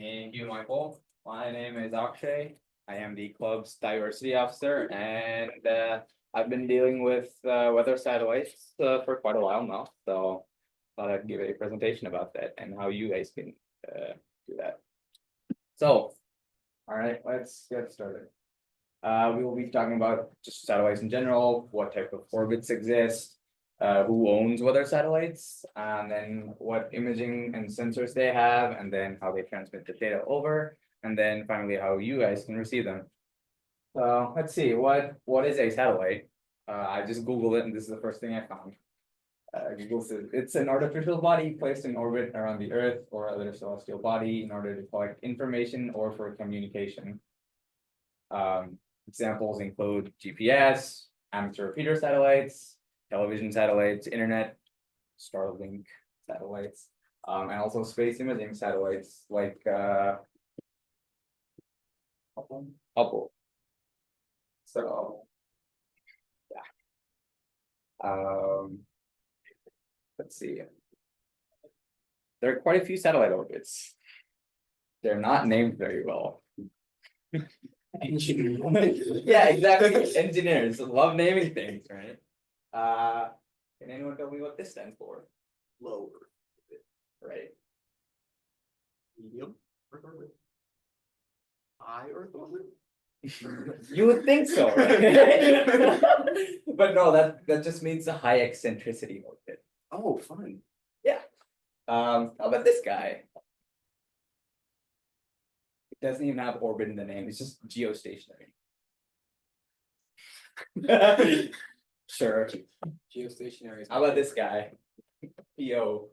Thank you, Michael. My name is Akshay. I am the club's diversity officer, and I've been dealing with weather satellites for quite a while now. So thought I'd give a presentation about that and how you guys can do that. So, all right, let's get started. We will be talking about just satellites in general, what type of orbits exist, who owns weather satellites, and then what imaging and sensors they have, and then how they transmit the data over, and then finally how you guys can receive them. So let's see, what is a satellite? I just Googled it, and this is the first thing I found. Google says it's an artificial body placed in orbit around the Earth or other celestial body in order to collect information or for communication. Examples include GPS, amateur repeater satellites, television satellites, internet, Starlink satellites, and also space imaging satellites like Hubble. So, yeah. Let's see. There are quite a few satellite orbits. They're not named very well. Yeah, exactly. Engineers love naming things, right? Can anyone tell me what this stands for? Low Earth orbit. Right. Medium Earth orbit. High Earth orbit. You would think so, right? But no, that just means a high eccentricity orbit. Oh, fun. Yeah. How about this guy? It doesn't even have orbit in the name, it's just geostationary. Sure. Geostationary. How about this guy? PO.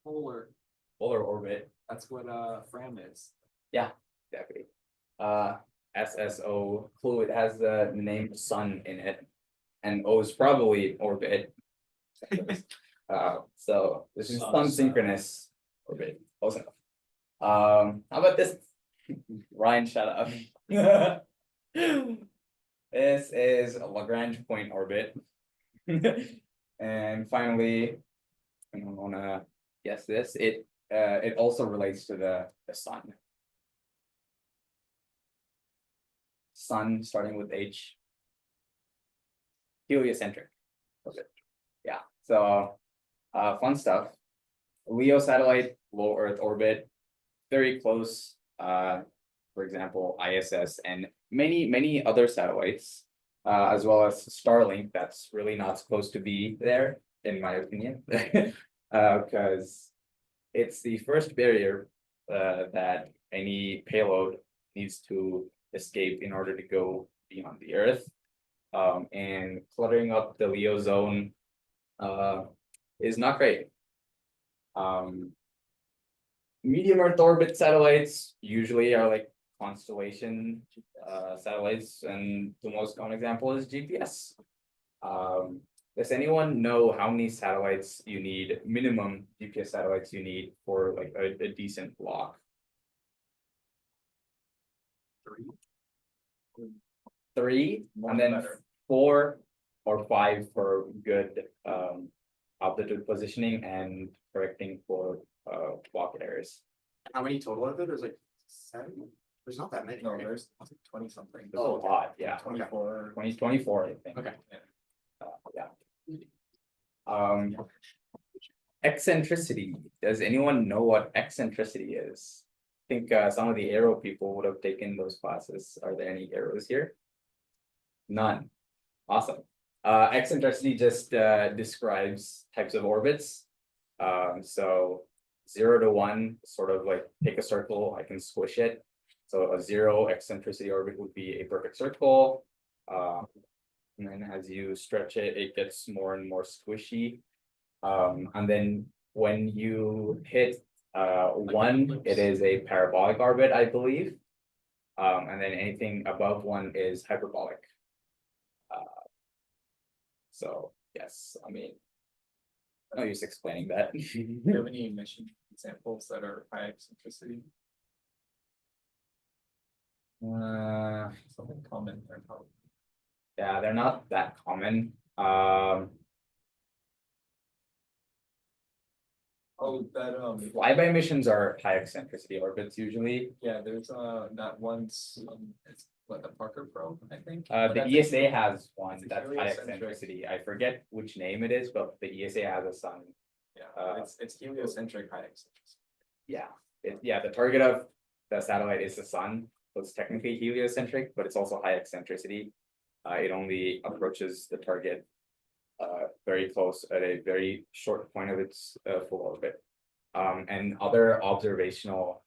Polar. Polar orbit. That's what Fram is. Yeah, exactly. SSO clue, it has the name sun in it. And O is probably orbit. So this is sun synchronous orbit. Close enough. How about this? Ryan, shut up. This is a Lagrange point orbit. And finally, I don't wanna guess this. It also relates to the sun. Sun starting with H. Heliocentric orbit. Yeah. So fun stuff. Leo satellite, low Earth orbit, very close. For example, ISS and many other satellites, as well as Starlink. That's really not supposed to be there, in my opinion, because it's the first barrier that any payload needs to escape in order to go beyond the Earth. And cluttering up the Leo zone is not great. Medium Earth orbit satellites usually are like constellation satellites, and the most common example is GPS. Does anyone know how many satellites you need, minimum GPS satellites you need for like a decent block? 3, and then better. 4 or 5 for good altitude positioning and correcting for block errors. How many total are there? There's like 7. There's not that many. No, there's 20 something. There's a lot, yeah. 24. 24, I think. Okay. Yeah. Eccentricity. Does anyone know what eccentricity is? I think some of the aero people would have taken those classes. Are there any arrows here? None. Awesome. Eccentricity just describes types of orbits. So 0 to 1, sort of like take a circle, I can squish it. So a 0 eccentricity orbit would be a perfect circle. And then as you stretch it, it gets more and more squishy. And then when you hit 1, it is a parabolic orbit, I believe. And then anything above 1 is hyperbolic. So yes, I mean, no use explaining that. Do you have any mission examples that are high eccentricity? Something common or probably. Yeah, they're not that common. Oh, that, Flyby missions are high eccentricity orbits usually. yeah, there's, that one's, it's what, the Parker probe, I think? The But that's ESA has one it's that's high heliocentric. eccentricity. I forget which name it is, but the ESA has a sun. Yeah, it's heliocentric high eccentricity. Yeah, the target of the satellite is the sun, so it's technically heliocentric, but it's also high eccentricity. It only approaches the target very close at a very short point of its full orbit. And other observational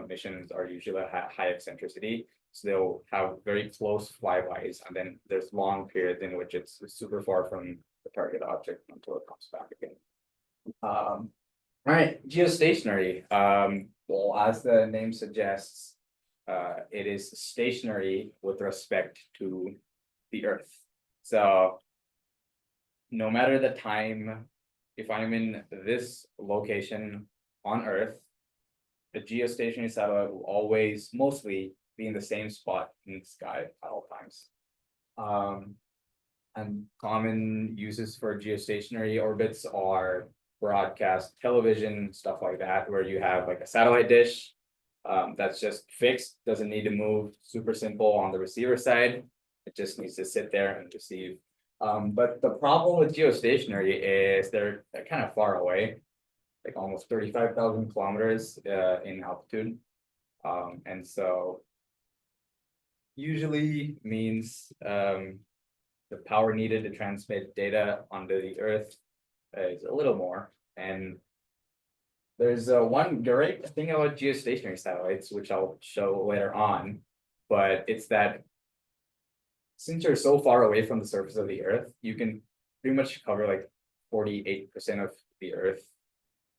missions are usually high eccentricity, so they'll have very close flybys, and then there's long periods in which it's super far from the target object until it comes back again. All right, geostationary. Well, as the name suggests, it is stationary with respect to the Earth. So no matter the time, if I'm in this location on Earth, the geostationary satellite will always mostly be in the same spot in the sky at all times. And common uses for geostationary orbits are broadcast television, stuff like that, where you have like a satellite dish that's just fixed, doesn't need to move, super simple on the receiver side. It just needs to sit there and receive. But the problem with geostationary is they're kind of far away, like almost 35,000 kilometers in altitude. And so usually means the power needed to transmit data onto the Earth is a little more. And there's one great thing about geostationary satellites, which I'll show later on, but it's that since you're so far away from the surface of the Earth, you can pretty much cover like 48% of the Earth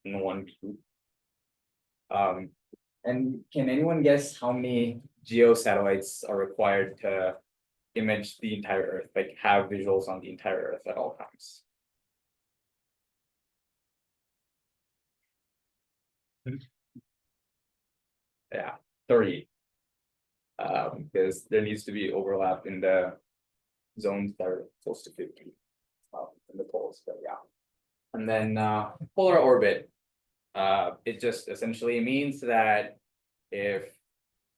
in one view. And can anyone guess how many geosatellites are required to image the entire Earth, like have visuals on the entire Earth at all times? Yeah, 30. Because there needs to be overlap in the zones that are close to 50 in the poles, but yeah. And then polar orbit. It just essentially means that if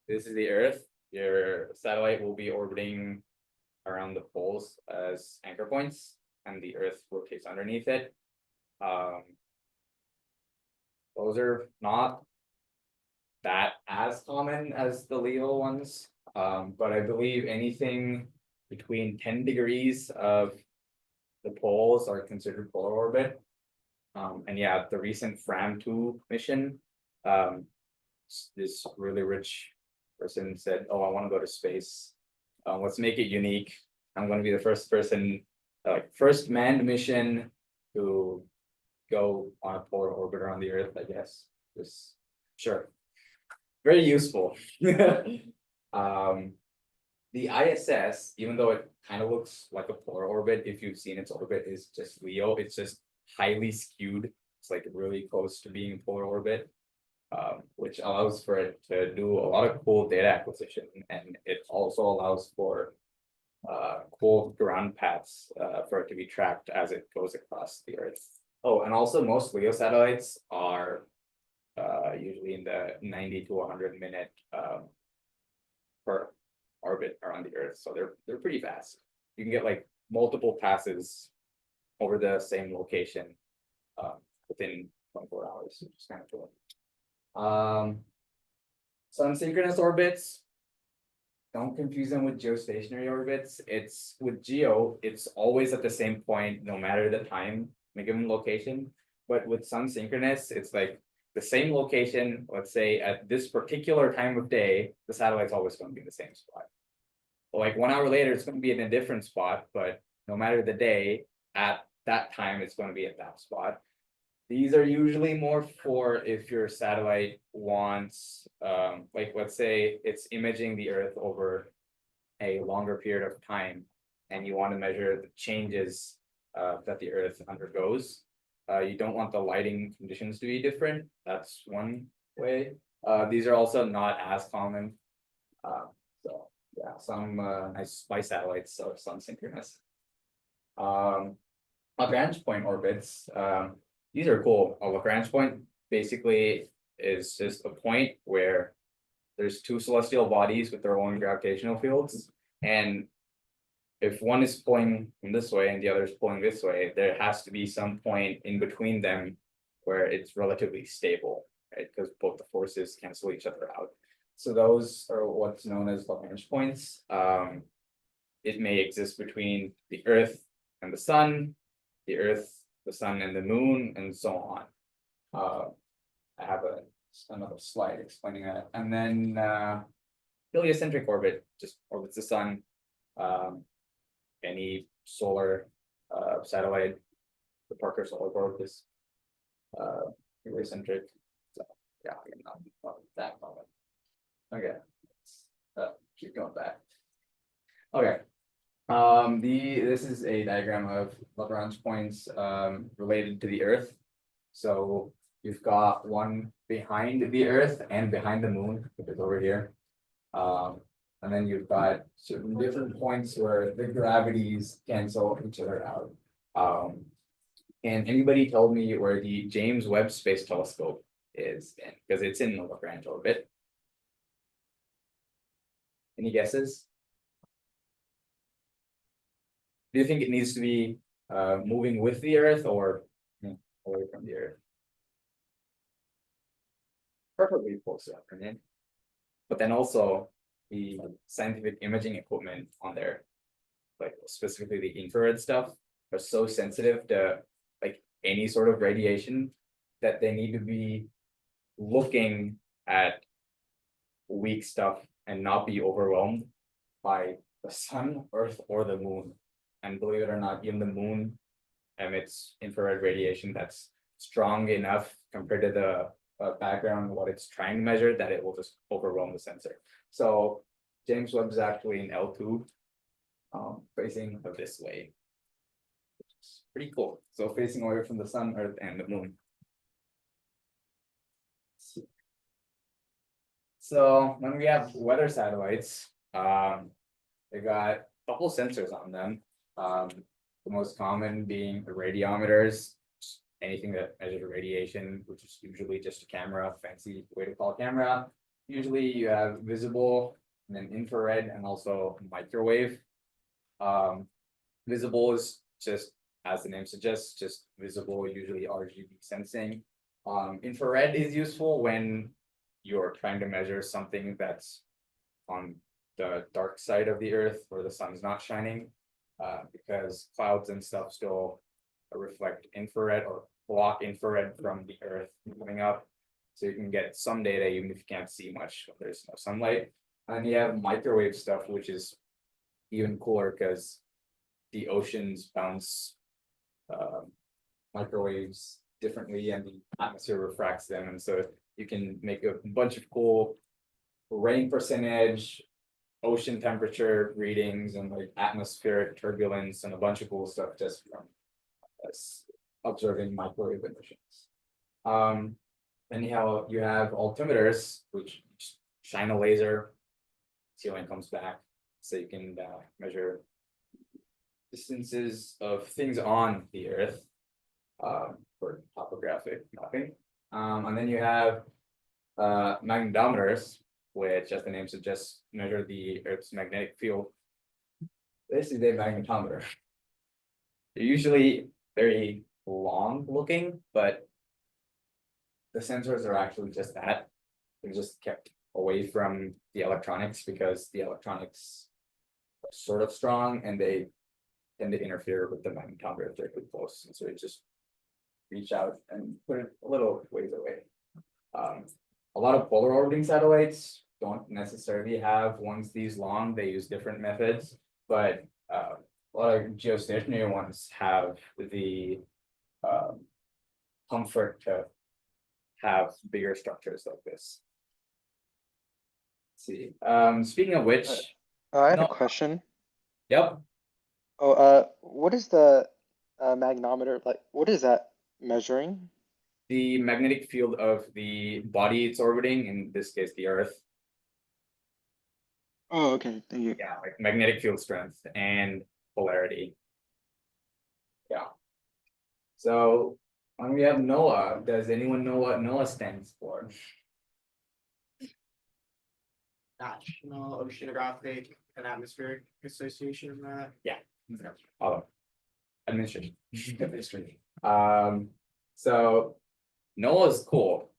this is the Earth, your satellite will be orbiting around the poles as anchor points, and the Earth rotates underneath it. Those are not that as common as the Leo ones, but I believe anything between 10 degrees of the poles are considered polar orbit. And yeah, the recent Fram2 mission, this really rich person said, "Oh, I want to go to space. Let's make it unique. I'm going to be the first person, first manned mission to go on a polar orbit around the Earth, I guess." Just sure. Very useful. The ISS, even though it kind of looks like a polar orbit, if you've seen its orbit, is just Leo. It's just highly skewed. It's like really close to being polar orbit, which allows for it to do a lot of cool data acquisition, and it also allows for cool ground paths for it to be tracked as it goes across the Earth. Oh, and also most Leo satellites are usually in the 90 to 100 minute per orbit around the Earth, so they're pretty fast. You can get like multiple passes over the same location within 24 hours, which is kind of cool. Sun synchronous orbits, don't confuse them with geostationary orbits. It's with geo, it's always at the same point, no matter the time, in a given location. But with sun synchronous, it's like the same location, let's say at this particular time of day, the satellite's always going to be in the same spot. Like 1 hour later, it's going to be in a different spot, but no matter the day, at that time, it's going to be at that spot. These are usually more for if your satellite wants, like let's say it's imaging the Earth over a longer period of time, and you want to measure the changes that the Earth undergoes. You don't want the lighting conditions to be different. That's one way. These are also not as common. So yeah, some nice spy satellites are sun synchronous. Lagrange point orbits. these are cool. A Lagrange point basically is just a point where there's two celestial bodies with their own gravitational fields, and if one is pulling from this way and the other is pulling this way, there has to be some point in between them where it's relatively stable, right? Because both the forces cancel each other out. So those are what's known as Lagrange points. It may exist between the Earth and the Sun, the Earth, the Sun, and the Moon, and so on. I have another slide explaining that, and then heliocentric orbit just orbits the Sun. Any solar satellite, the Parker Solar Probe is heliocentric. So yeah, not that moment. Okay, keep going back. Okay. This is a diagram of Lagrange points related to the Earth. So you've got one behind the Earth and behind the Moon, which is over here. And then you've got certain different points where the gravities cancel each other out. And anybody told me where the James Webb Space Telescope is in, because it's in the Lagrange orbit. Any guesses? Do you think it needs to be moving with the Earth or away from the Earth? Perfectly close to that, but then also the scientific imaging equipment on there, like specifically the infrared stuff, are so sensitive to like any sort of radiation that they need to be looking at weak stuff and not be overwhelmed by the Sun, Earth, or the Moon. And believe it or not, even the Moon emits infrared radiation that's strong enough compared to the background what it's trying to measure that it will just overwhelm the sensor. So James Webb is actually in L2, facing this way, which is pretty cool. So facing away from the Sun, Earth, and the Moon. So when we have weather satellites, they got a couple sensors on them. The most common being the radiometers, anything that measures radiation, which is usually just a camera, fancy way to call a camera. Usually you have visible and then infrared and also microwave. Visible is just, as the name suggests, just visible, usually RGB sensing. Infrared is useful when you're trying to measure something that's on the dark side of the Earth where the sun's not shining, because clouds and stuff still reflect infrared or block infrared from the Earth coming up. So you can get some data even if you can't see much when there's no sunlight. And you have microwave stuff, which is even cooler because the oceans bounce microwaves differently and the atmosphere refracts them. And so you can make a bunch of cool rain percentage, ocean temperature readings, and like atmospheric turbulence and a bunch of cool stuff just from observing microwave emissions. Anyhow, you have altimeters, which shine a laser, ceiling comes back, so you can measure distances of things on the Earth for topographic mapping. And then you have magnetometers, which, as the name suggests, measure the Earth's magnetic field. This is a magnetometer. They're usually very long looking, but the sensors are actually just that. They're just kept away from the electronics because the electronics are sort of strong and they tend to interfere with the magnetometer if they're too close. And so you just reach out and put it a little ways away. A lot of polar orbiting satellites don't necessarily have ones these long. They use different methods, but a lot of geostationary ones have the comfort to have bigger structures like this. Let's see. Speaking of which, I had a question. Yep. Oh, what is the magnometer like? What is that measuring? The magnetic field of the body it's orbiting, in this case, the Earth. Oh, okay. Thank you. Yeah, like magnetic field strength and polarity. Yeah. So And we have NOAA. Does anyone know what NOAA stands for? National Oceanographic and Atmospheric Association, Oh, administration. So NOAA is cool.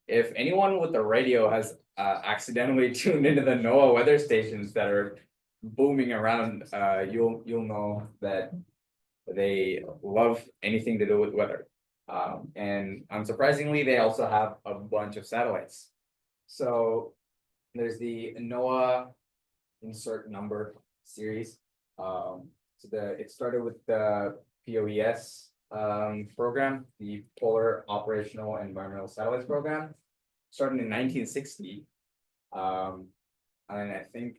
If anyone with a radio has accidentally tuned into the NOAA weather stations that are booming around, you'll know that they love anything to do with weather. And unsurprisingly, they also have a bunch of satellites. So there's the NOAA insert number series. It started with the POES program, the Polar Operational Environmental Satellites Program, started in 1960. And I think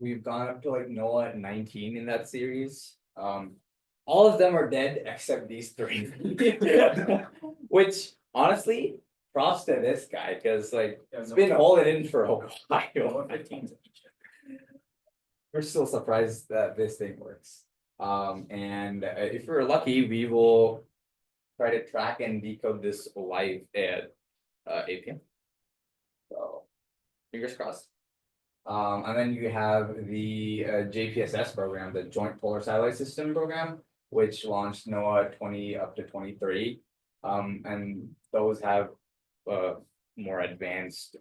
we've gone up to like NOAA 19 in that series. All of them are dead except these three. Which honestly, props to this guy, because like it's been holding in for a while. We're still surprised that this thing works. And if we're lucky, we will try to track and decode this live at 8 p.m. So fingers crossed. And then you have the JPSS program, the Joint Polar Satellite System program, which launched NOAA 20 up to 23. And those have more advanced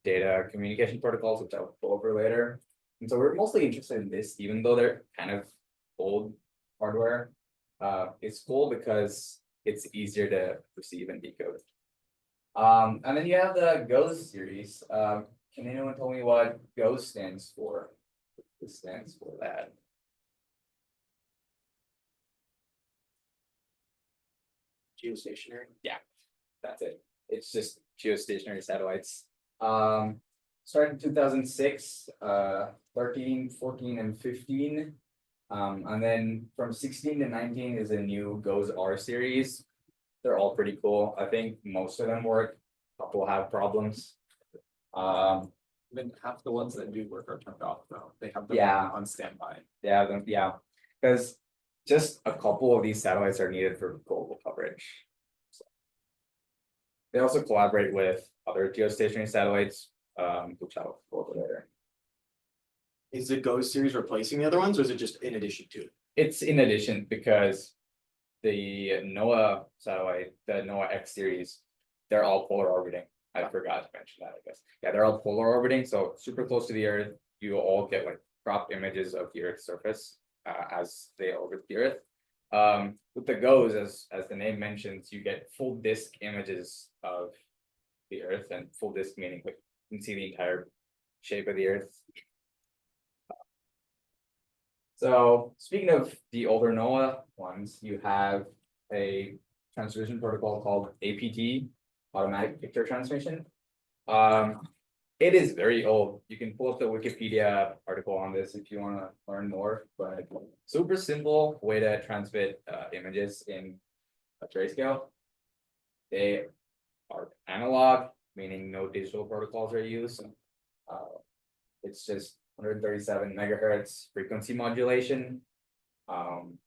data communication protocols, which I'll go over later. And so we're mostly interested in this, even though they're kind of old hardware. It's cool because it's easier to receive and decode. And then you have the GOES series. Can anyone tell me what GOES stands for? This stands for that. geostationary. That's it. It's just geostationary satellites. Started in 2006, 13, 14, and 15. And then from 16 to 19 is a new GOES R series. They're all pretty cool. I think most of them work. A couple have problems. Then half the ones that do work are turned off though. They have them Yeah. on standby. Yeah, because just a couple of these satellites are needed for global coverage. So they also collaborate with other geostationary satellites, which I'll go over later. Is the GOES series replacing the other ones, or is it just in addition to? It's in addition because the NOAA satellite, the NOAA X series, they're all polar orbiting. I forgot to mention that, I guess. Yeah, they're all polar orbiting, so super close to the Earth. You all get like cropped images of the Earth's surface as they orbit the Earth. With the GOES, as the name mentions, you get full disk images of the Earth, and full disk meaning like you can see the entire shape of the Earth. So speaking of the older NOAA ones, you have a transmission protocol called APT, automatic picture transmission. It is very old. You can pull up the Wikipedia article on this if you want to learn more, but super simple way to transmit images in a grayscale. They are analog, meaning no digital protocols are used. It's just 137 megahertz frequency modulation. And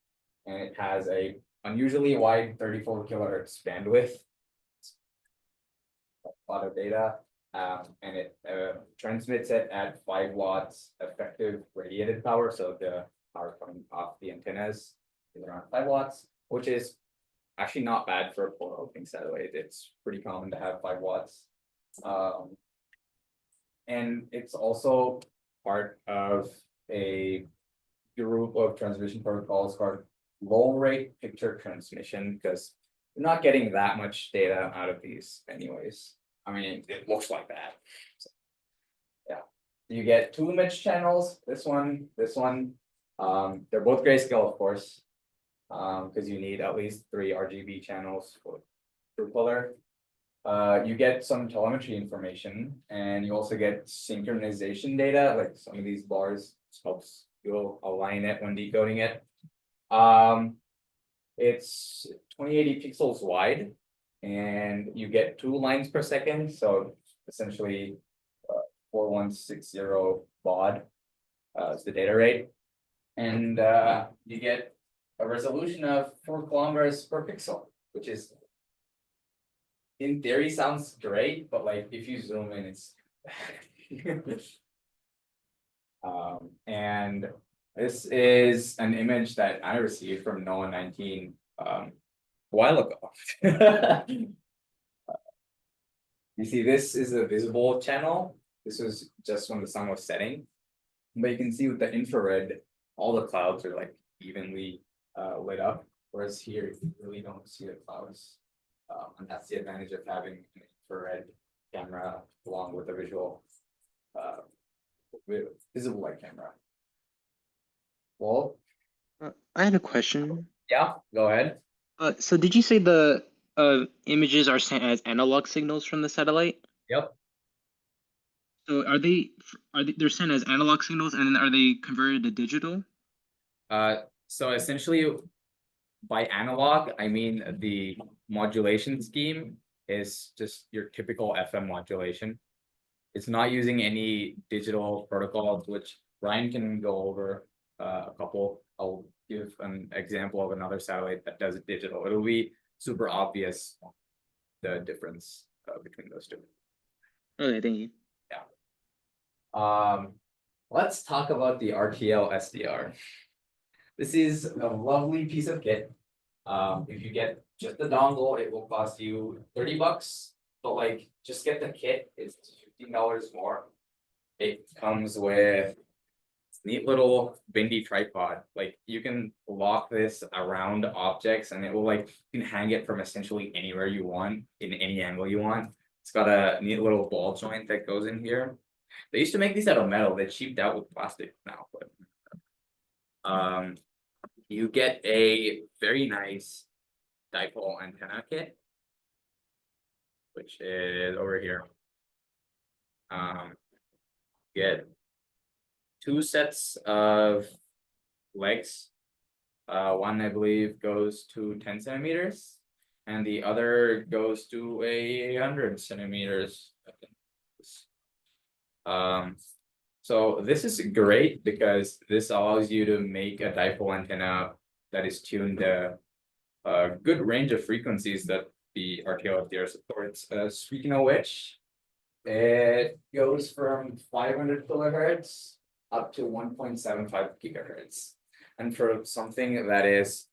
it has a unusually wide 34 kilohertz bandwidth. A lot of data. And it transmits it at 5 watts effective radiated power. So the power coming off the antennas is around 5 watts, which is actually not bad for a polar orbiting satellite. It's pretty common to have 5 watts. And it's also part of a group of transmission protocols called low rate picture transmission, because you're not getting that much data out of these anyways. I mean, it looks like that. So, yeah, you get 2 image channels, this one. They're both grayscale, of course, because you need at least 3 RGB channels for true color. You get some telemetry information, and you also get synchronization data, like some of these bars helps you'll align it when decoding it. It's 2080 pixels wide, and you get 2 lines per second, so essentially 4160 baud is the data rate, and you get a resolution of 4 kilometers per pixel, which is in theory sounds great, but like if you zoom in, it's and this is an image that I received from NOAA 19 a while ago. You see, this is a visible channel. This was just when the sun was setting. But you can see with the infrared, all the clouds are like evenly lit up. Whereas here, you really don't see the clouds. And that's the advantage of having an infrared camera along with a visual visible light camera. Well, I had a question. yeah, go ahead. So did you say the images are sent as analog signals from the satellite? Yep. So they're sent as analog signals, and then are they converted to digital? So essentially, by analog, I mean the modulation scheme is just your typical FM modulation. It's not using any digital protocols, which Ryan can go over a couple. I'll give an example of another satellite that does it digital. It'll be super obvious the difference between those two. Okay, thank you. Let's talk about the RTL-SDR. This is a lovely piece of kit. If you get just the dongle, it will cost you $30, but like just get the kit, it's $15 more. It comes with this neat little bendy tripod. Like you can lock this around objects and it will like, you can hang it from essentially anywhere you want in any angle you want. It's got a neat little ball joint that goes in here. They used to make these out of metal. They cheaped out with plastic now, but you get a very nice dipole antenna kit, which is over here. Get 2 sets of legs. One I believe goes to 10 centimeters, and the other goes to 100 centimeters. I think. So this is great because this allows you to make a dipole antenna that is tuned to a good range of frequencies that the RTL-SDR supports. Speaking of which, it goes from 500 kilohertz up to 1.75 gigahertz. And for something that is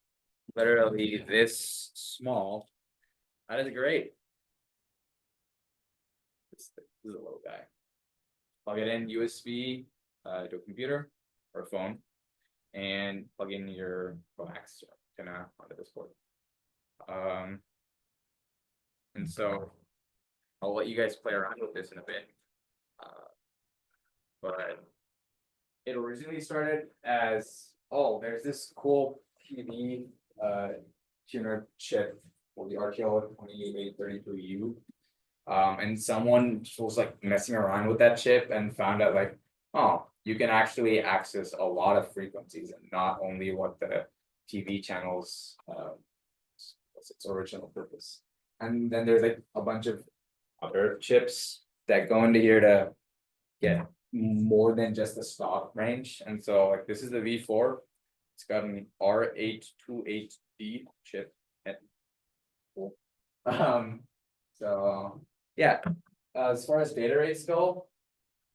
literally this small, that is great. This is a little guy. Plug it in USB to a computer or a phone, and plug in your coax antenna onto this board. And so I'll let you guys play around with this in a bit. But it originally started as, oh, there's this cool TV tuner chip for the RTL-2833U. And someone was like messing around with that chip and found out like, oh, you can actually access a lot of frequencies and not only what the TV channels was its original purpose. And then there's like a bunch of other chips that go into here to get more than just the stock range. And so like this is the V4. It's got an R828D chip. Cool. So yeah, as far as data rates go,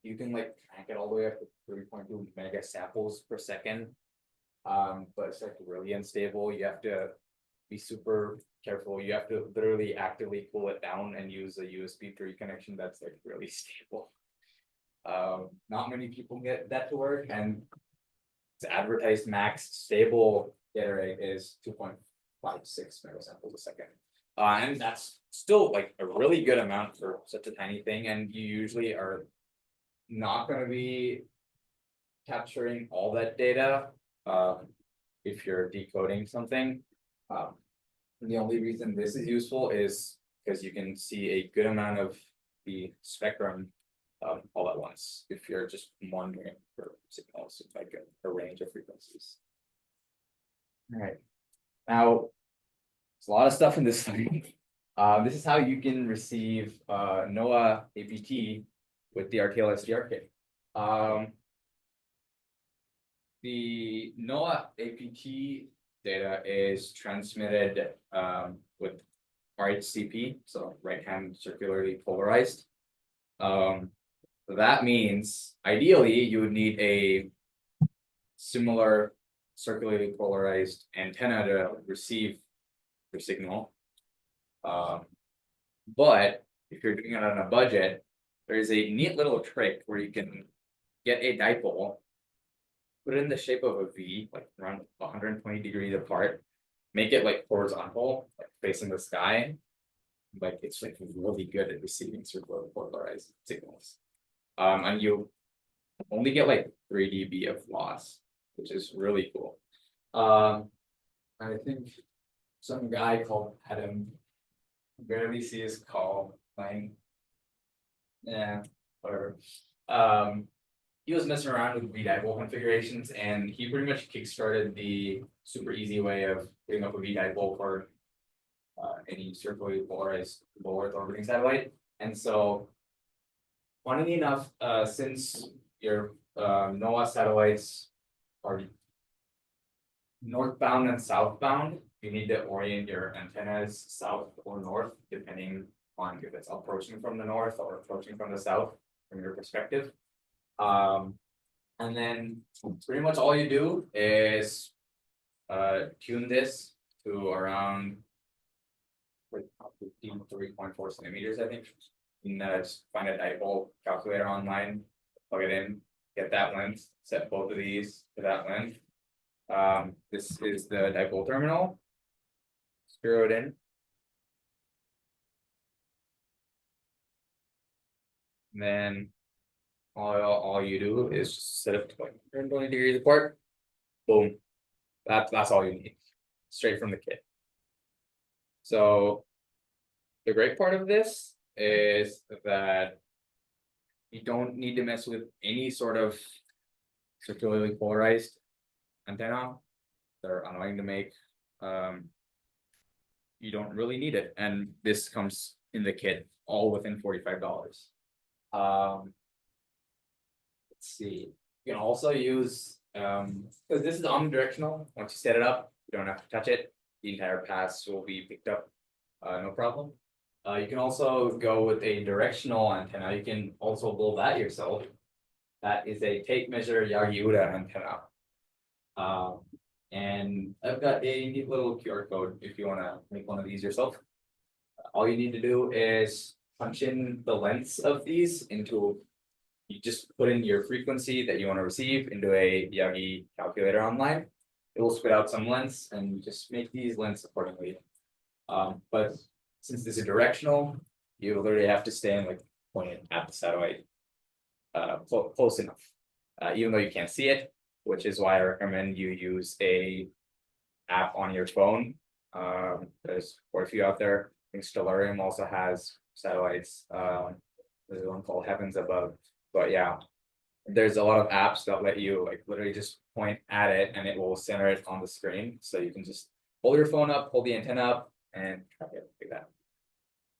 you can like crank it all the way up to 3.2 mega samples per second. But it's like really unstable. You have to be super careful. You have to literally actively cool it down and use a USB 3 connection that's like really stable. Not many people get that to work, and its advertised max stable data rate is 2.56 megasamples a second. And that's still like a really good amount for such a tiny thing, and you usually are not going to be capturing all that data if you're decoding something. The only reason this is useful is because you can see a good amount of the spectrum all at once if you're just monitoring for signals like a range of frequencies. All right, now there's a lot of stuff in this thing. This is how you can receive NOAA APT with the RTL-SDR kit. The NOAA APT data is transmitted with RHCP, so right hand circularly polarized. That means ideally you would need a similar circularly polarized antenna to receive your signal. But if you're doing it on a budget, there's a neat little trick where you can get a dipole, put it in the shape of a V, like around 120 degrees apart, make it like horizontal, like facing the sky. Like it's like really good at receiving circular polarized signals. And you only get like 3 dB of loss, which is really cool. I think some guy called Adam barely see his call line. Yeah, whatever. He was messing around with V-dipole configurations, and he pretty much kickstarted the super easy way of putting up a V-dipole for any circularly polarized low Earth orbiting satellite. And so, funnily enough, since your NOAA satellites are northbound and southbound, you need to orient your antennas south or north, depending on if it's approaching from the north or approaching from the south from your perspective. And then pretty much all you do is tune this to around 3.4 centimeters, I think. You can just find a dipole calculator online, plug it in, get that length, set both of these to that length. This is the dipole terminal. Screw it in. And then all you do is just set it to like 120 degrees apart. Boom. That's all you need. Straight from the kit. So the great part of this is that you don't need to mess with any sort of circularly polarized antenna. They're annoying to make. You don't really need it, and this comes in the kit all within $45. Let's see. You can also use because this is omnidirectional. Once you set it up, you don't have to touch it. The entire pass will be picked up, no problem. You can also go with a directional antenna. You can also build that yourself. That is a tape measure Yagi-Uda antenna. And I've got a neat little QR code if you want to make one of these yourself. All you need to do is punch in the lengths of these into, you just put in your frequency that you want to receive into a Yagi calculator online. It will spit out some lengths and you just make these lengths accordingly. But since this is directional, you literally have to stay in like pointed at the satellite close enough, even though you can't see it, which is why I recommend you use a app on your phone. There's quite a few out there. I think Stellarium also has satellites. There's one called Heavens Above. But yeah, there's a lot of apps that let you like literally just point at it and it will center it on the screen. So you can just hold your phone up, hold the antenna up, and track it like that.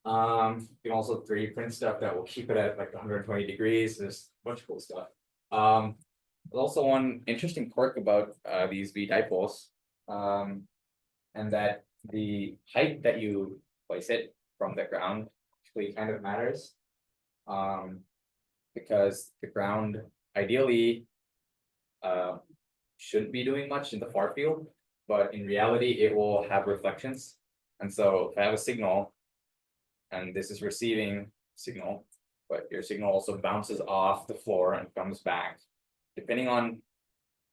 You can also 3D print stuff that will keep it at like 120 degrees. There's a bunch of cool stuff. There's also one interesting quirk about these V-dipoles, and that the height that you place it from the ground actually kind of matters, because the ground ideally shouldn't be doing much in the far field, but in reality it will have reflections. And so if I have a signal and this is receiving signal, but your signal also bounces off the floor and comes back, depending on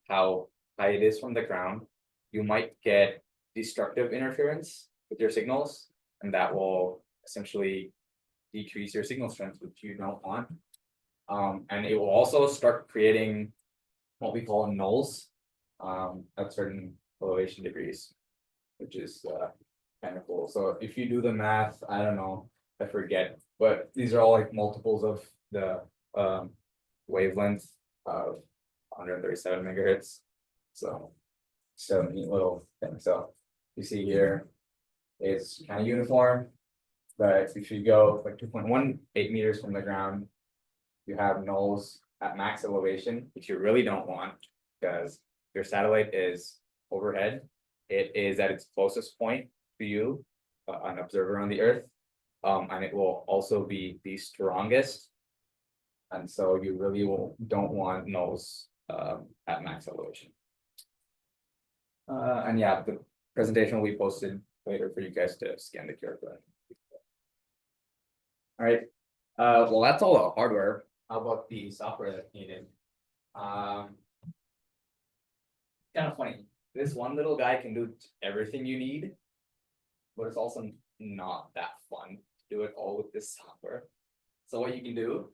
how high it is from the ground, you might get destructive interference with your signals, and that will essentially decrease your signal strength, which you don't want. And it will also start creating what we call nulls at certain elevation degrees, which is kind of cool. So if you do the math, I don't know, I forget, but these are all like multiples of the wavelength of 137 megahertz. So a neat little thing. So you see here, it's kind of uniform, but if you go like 2.18 meters from the ground, you have nulls at max elevation, which you really don't want because your satellite is overhead it is at its closest point to you, an observer on the Earth. And it will also be the strongest. And so you really don't want nose at max elevation. And yeah, the presentation will be posted later for you guys to scan the QR code. All right, well, that's all the hardware. How about the software that's needed? Kind of funny. This one little guy can do everything you need, but it's also not that fun to do it all with this software. So what you can do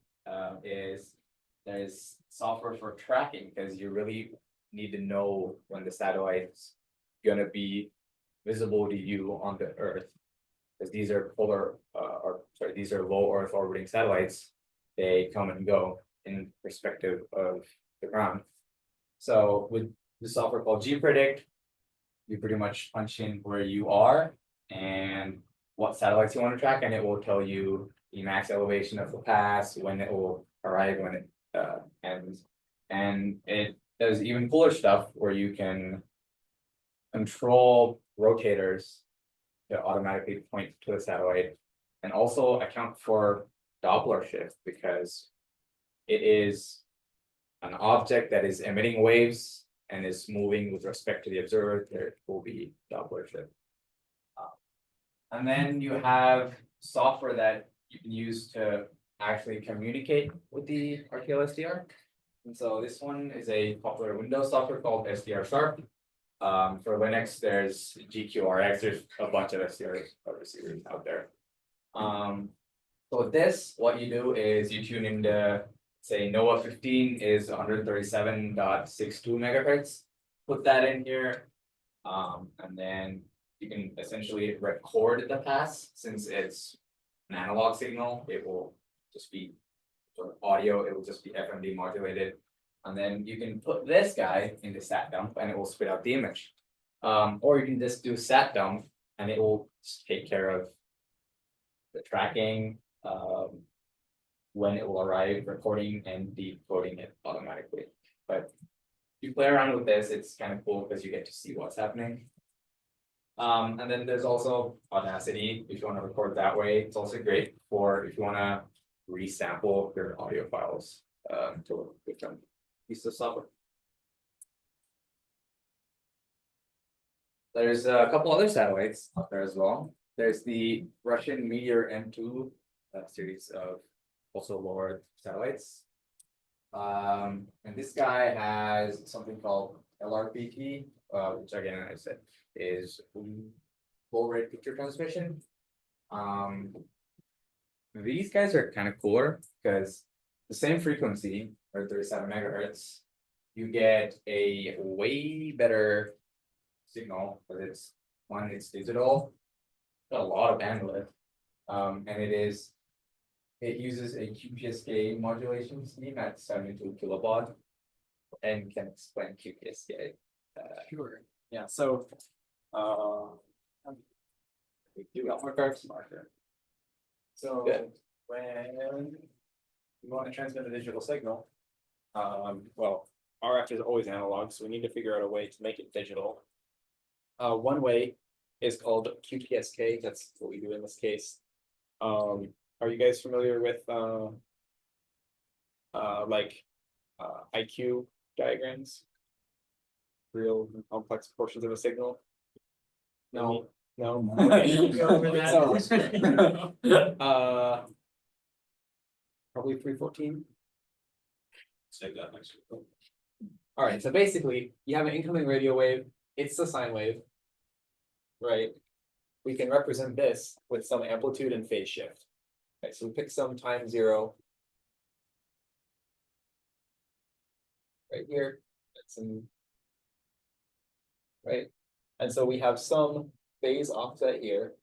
is there's software for tracking, because you really need to know when the satellite's gonna be visible to you on the Earth. Because these are these are low Earth orbiting satellites. They come and go in perspective of the ground. So with the software called GPredict, you pretty much punch in where you are and what satellites you want to track, and it will tell you the max elevation of the pass, when it will arrive, when it ends. And it does even cooler stuff where you can control rotators to automatically point to the satellite, and also account for Doppler shift, because it is an object that is emitting waves and is moving with respect to the observer. There will be Doppler shift. And then you have software that you can use to actually communicate with the RTL-SDR. And so this one is a popular Windows software called SDR Sharp. For Linux, there's GQRX. There's a bunch of SDR receivers out there. So with this, what you do is you tune into, say, NOAA 15 is 137.62 megahertz. Put that in here, and then you can essentially record the pass. Since it's an analog signal, it will just be sort of audio. It will just be FMD modulated. And then you can put this guy into sat dump and it will spit out the image. Or you can just do sat dump and it will take care of the tracking, when it will arrive, recording and decoding it automatically. But if you play around with this, it's kind of cool because you get to see what's happening. And then there's also Audacity if you want to record that way. It's also great for if you want to resample your audio files to a different piece of software. There's a couple other satellites out there as well. There's the Russian Meteor M2 series of also low Earth satellites. And this guy has something called LRIT, which again, I said, is low rate picture transmission. These guys are kind of cooler because the same frequency, or 37 megahertz, you get a way better signal, because it's digital, got a lot of bandwidth, and it uses a QPSK modulation scheme at 72 kilobaud, and can explain QPSK. Sure, yeah, so, We do got more cards marker. so Good. when you want to transmit a digital signal, well, RF is always analog, so we need to figure out a way to make it digital. One way is called QPSK. That's what we do in this case. Are you guys familiar with IQ diagrams? Real and complex portions of a signal? No. No. Probably 314. Say that next week. All right, so basically, you have an incoming radio wave. It's the sine wave, right? We can represent this with some amplitude and phase shift. Okay, so we pick some time 0 right here. That's in, right, and so we have some phase offset here,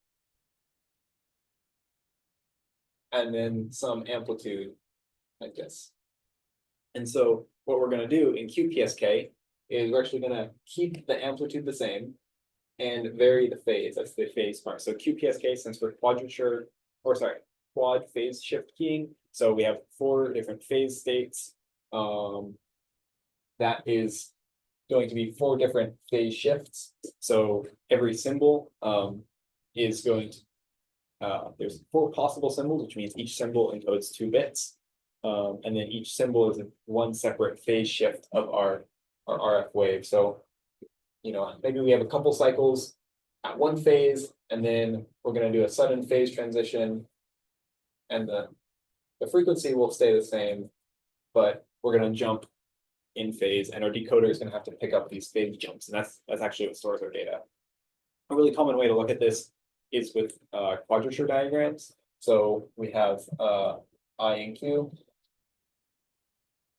and then some amplitude like this. And so what we're going to do in QPSK is we're actually going to keep the amplitude the same and vary the phase. That's the phase part. So QPSK stands for quad phase shift keying. So we have 4 different phase states. That is going to be 4 different phase shifts. So every symbol is going to there's 4 possible symbols, which means each symbol encodes 2 bits. And then each symbol is one separate phase shift of our RF wave. So, you know, maybe we have a couple cycles at one phase, and then we're going to do a sudden phase transition, and the frequency will stay the same, but we're going to jump in phase, and our decoder is going to have to pick up these phase jumps, and that's actually what stores our data. A really common way to look at this is with quadrature diagrams. So we have I and Q.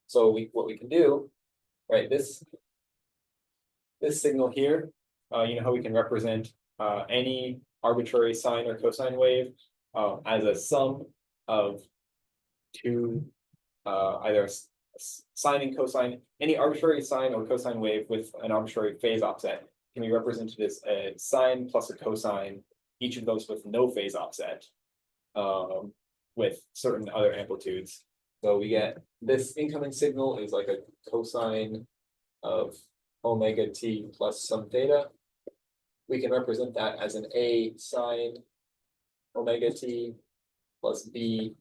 So what we can do, right? This signal here, you know how we can represent any arbitrary sine or cosine wave as a sum of 2 either sine and cosine, any arbitrary sine or cosine wave with an arbitrary phase offset can be represented as a sine plus a cosine, each of those with no phase offset, with certain other amplitudes. So we get this incoming signal is like a cosine of omega t plus some theta. We can represent that as an A sine omega t plus B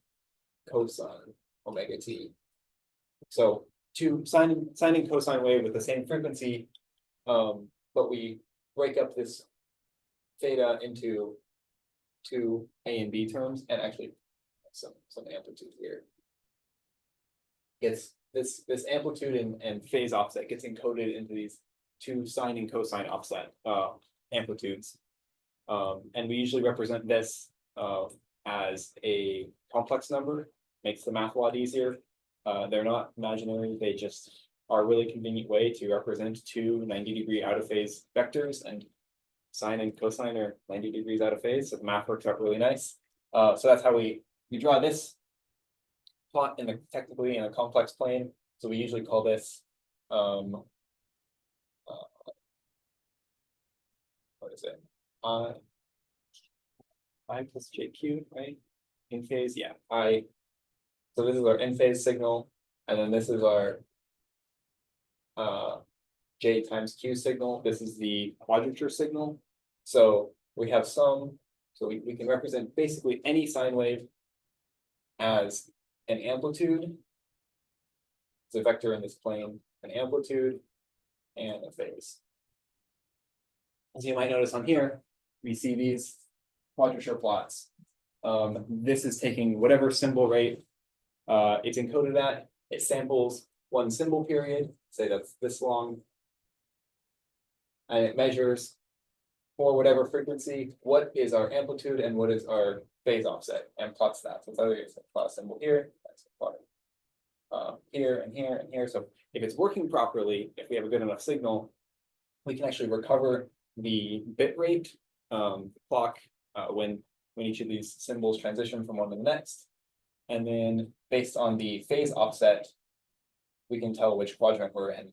cosine omega t. So 2 sine and cosine wave with the same frequency, but we break up this theta into 2 A and B terms, and actually some amplitude here. Gets this amplitude and phase offset gets encoded into these 2 sine and cosine offset amplitudes. And we usually represent this as a complex number, makes the math a lot easier. They're not imaginary, they just are a really convenient way to represent 2 90-degree out of phase vectors, and sine and cosine are 90 degrees out of phase, so the math works out really nice. So that's how we draw this plot technically in a complex plane. So we usually call this what is it? I plus JQ, right? In phase, yeah. So this is our in phase signal, and then this is our J times Q signal. This is the quadrature signal. So we have so we can represent basically any sine wave as an amplitude. It's a vector in this plane, an amplitude, and a phase. As you might notice on here, we see these quadrature plots. This is taking whatever symbol rate it's encoded at. It samples one symbol period, say that's this long, and it measures for whatever frequency what is our amplitude and what is our phase offset, and plots that. So it's either it's a plot symbol here, that's a plot here and here and here. So if it's working properly, if we have a good enough signal, we can actually recover the bit rate clock when each of these symbols transition from one to the next. And then based on the phase offset, we can tell which quadrant we're in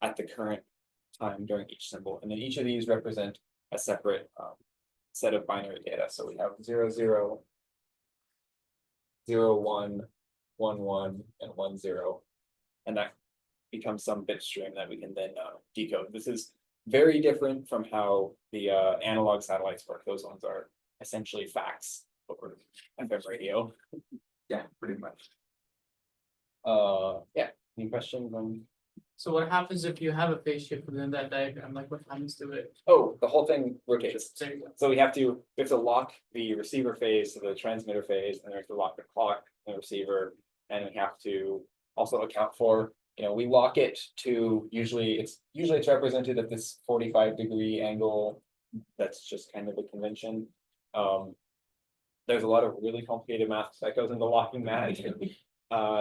at the current time during each symbol. And then each of these represent a separate set of binary data. So we have 0, 0, 0, 1, 1, 1, and 1, 0. And that becomes some bit stream that we can then decode. This is very different from how the analog satellites work. Those ones are essentially facts over FM radio. Yeah, pretty much. Yeah, any questions on? So what happens if you have a phase shift within that diagram? Like what happens to it? Oh, the whole thing rotates. There you go. So we have to lock the receiver phase to the transmitter phase, and we have to lock the clock and the receiver, and we have to also account for, you know, we lock it to usually it's represented at this 45-degree angle. That's just kind of a convention. There's a lot of really complicated math that goes into locking that.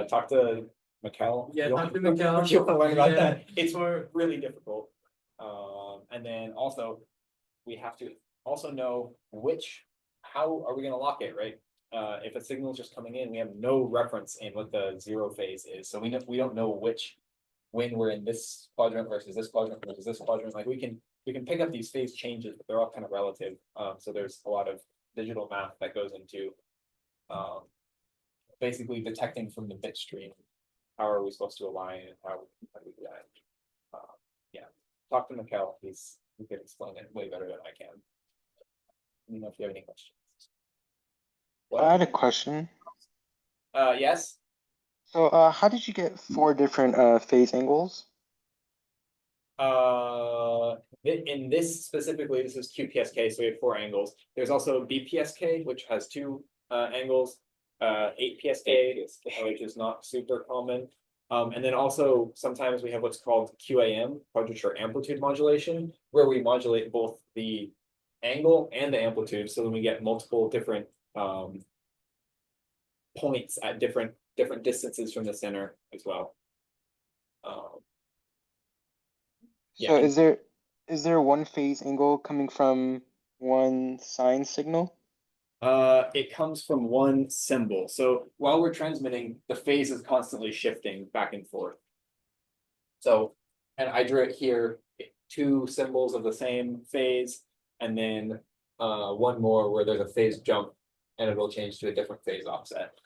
Talk to Mikkel. Yeah, talk to Mikkel. You'll learn about Yeah. that. It's really difficult. And then also we have to also know how are we going to lock it, right? If a signal is just coming in, we have no reference in what the 0 phase is. So we don't know when we're in this quadrant versus this quadrant versus this quadrant. Like we can pick up these phase changes, but they're all kind of relative. So there's a lot of digital math that goes into basically detecting from the bit stream how are we supposed to align and how do we do that. talk to Mikkel, he could explain it way better than I can. Let me know if you have any questions. I had a question. Yes, So, how did you get 4 different phase angles? in this specifically, this is QPSK, so we have 4 angles. There's also BPSK, which has 2 angles, 8PSK, which is not super common. And then also sometimes we have what's called QAM, quadrature amplitude modulation, where we modulate both the angle and the amplitude, so then we get multiple different points at different distances from the center as well. So, Yeah. is there one phase angle coming from one sine signal? It comes from one symbol. So while we're transmitting, the phase is constantly shifting back and forth. So, and I drew it here, 2 symbols of the same phase, and then one more where there's a phase jump, and it'll change to a different phase offset.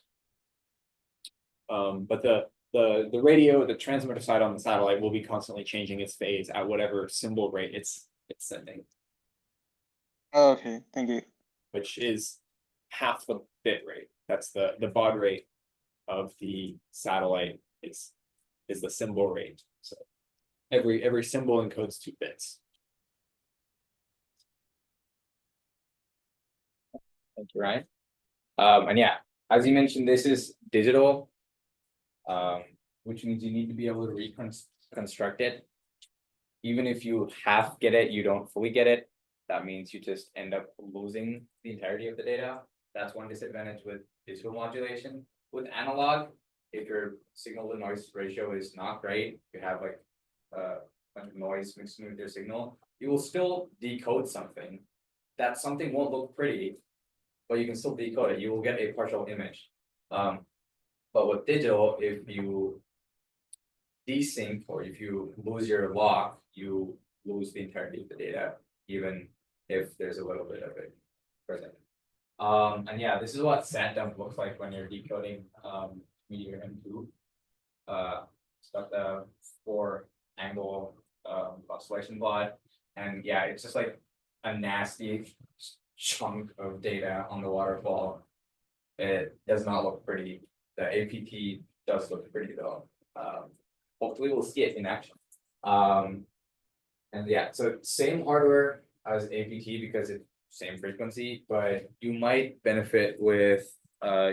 But the radio, the transmitter side on the satellite will be constantly changing its phase at whatever symbol rate it's sending, Oh, okay, thank you. which is half the bit rate. That's the baud rate of the satellite is the symbol rate. So every symbol encodes 2 bits. Thank you, Ryan. And yeah, as you mentioned, this is digital. Which means you need to be able to reconstruct it. Even if you half get it, you don't fully get it. That means you just end up losing the entirety of the data. That's one disadvantage with digital modulation. With analog, if your signal to noise ratio is not great, you have like a bunch of noise mixed in with your signal, you will still decode something. That something won't look pretty, but you can still decode it. You will get a partial image. But with digital, if you desync or if you lose your lock, you lose the entirety of the data, even if there's a little bit of it present. And yeah, this is what sat dump looks like when you're decoding Meteor M2. It's got the 4 angle oscillation plot, and yeah, it's just like a nasty chunk of data on the waterfall. It does not look pretty. The APT does look pretty though. Hopefully we'll see it in action. And yeah, so same hardware as APT because it's same frequency, but you might benefit with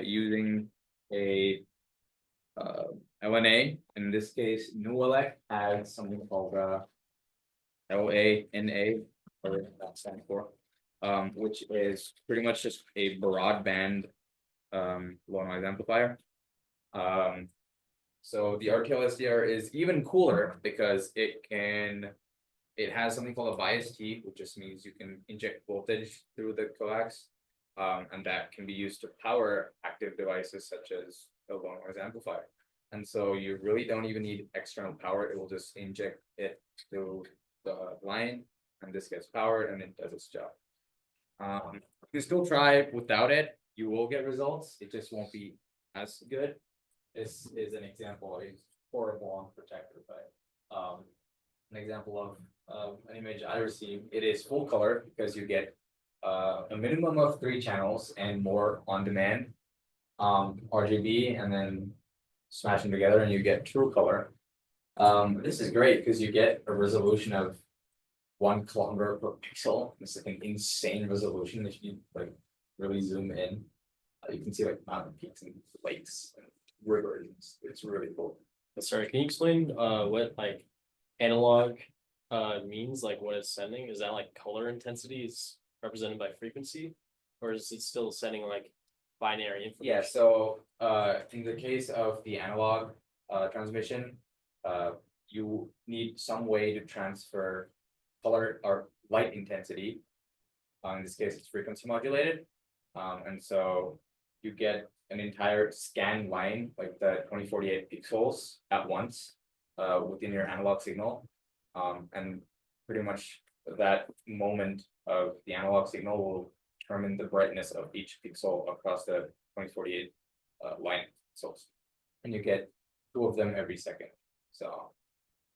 using a LNA. In this case, NOAA has something called LANA, or that stands for, which is pretty much just a broadband low noise amplifier. So the RTL-SDR is even cooler because it has something called a bias T, which just means you can inject voltage through the coax, and that can be used to power active devices such as a low noise amplifier. And so you really don't even need external power. It will just inject it through the line, and this gets powered and it does its job. You can still try without it. You will get results. It just won't be as good. This is an example of a horrible unprotected, but an example of an image I received. It is full color because you get a minimum of 3 channels and more on demand, RGB, and then smash them together and you get true color. This is great because you get a resolution of 1 kilometer per pixel. It's like an insane resolution if you like really zoom in. You can see like mountain peaks and lakes and rivers. It's really cool. Sorry, can you explain what like analog means, like what it's sending? Is that like color intensity is represented by frequency, or is it still sending like binary information? Yeah, so in the case of the analog transmission, you need some way to transfer color or light intensity. In this case, it's frequency modulated. And so you get an entire scan line, like the 2048 pixels at once within your analog signal. And pretty much that moment of the analog signal will determine the brightness of each pixel across the 2048 line pixels. And you get 2 of them every second. So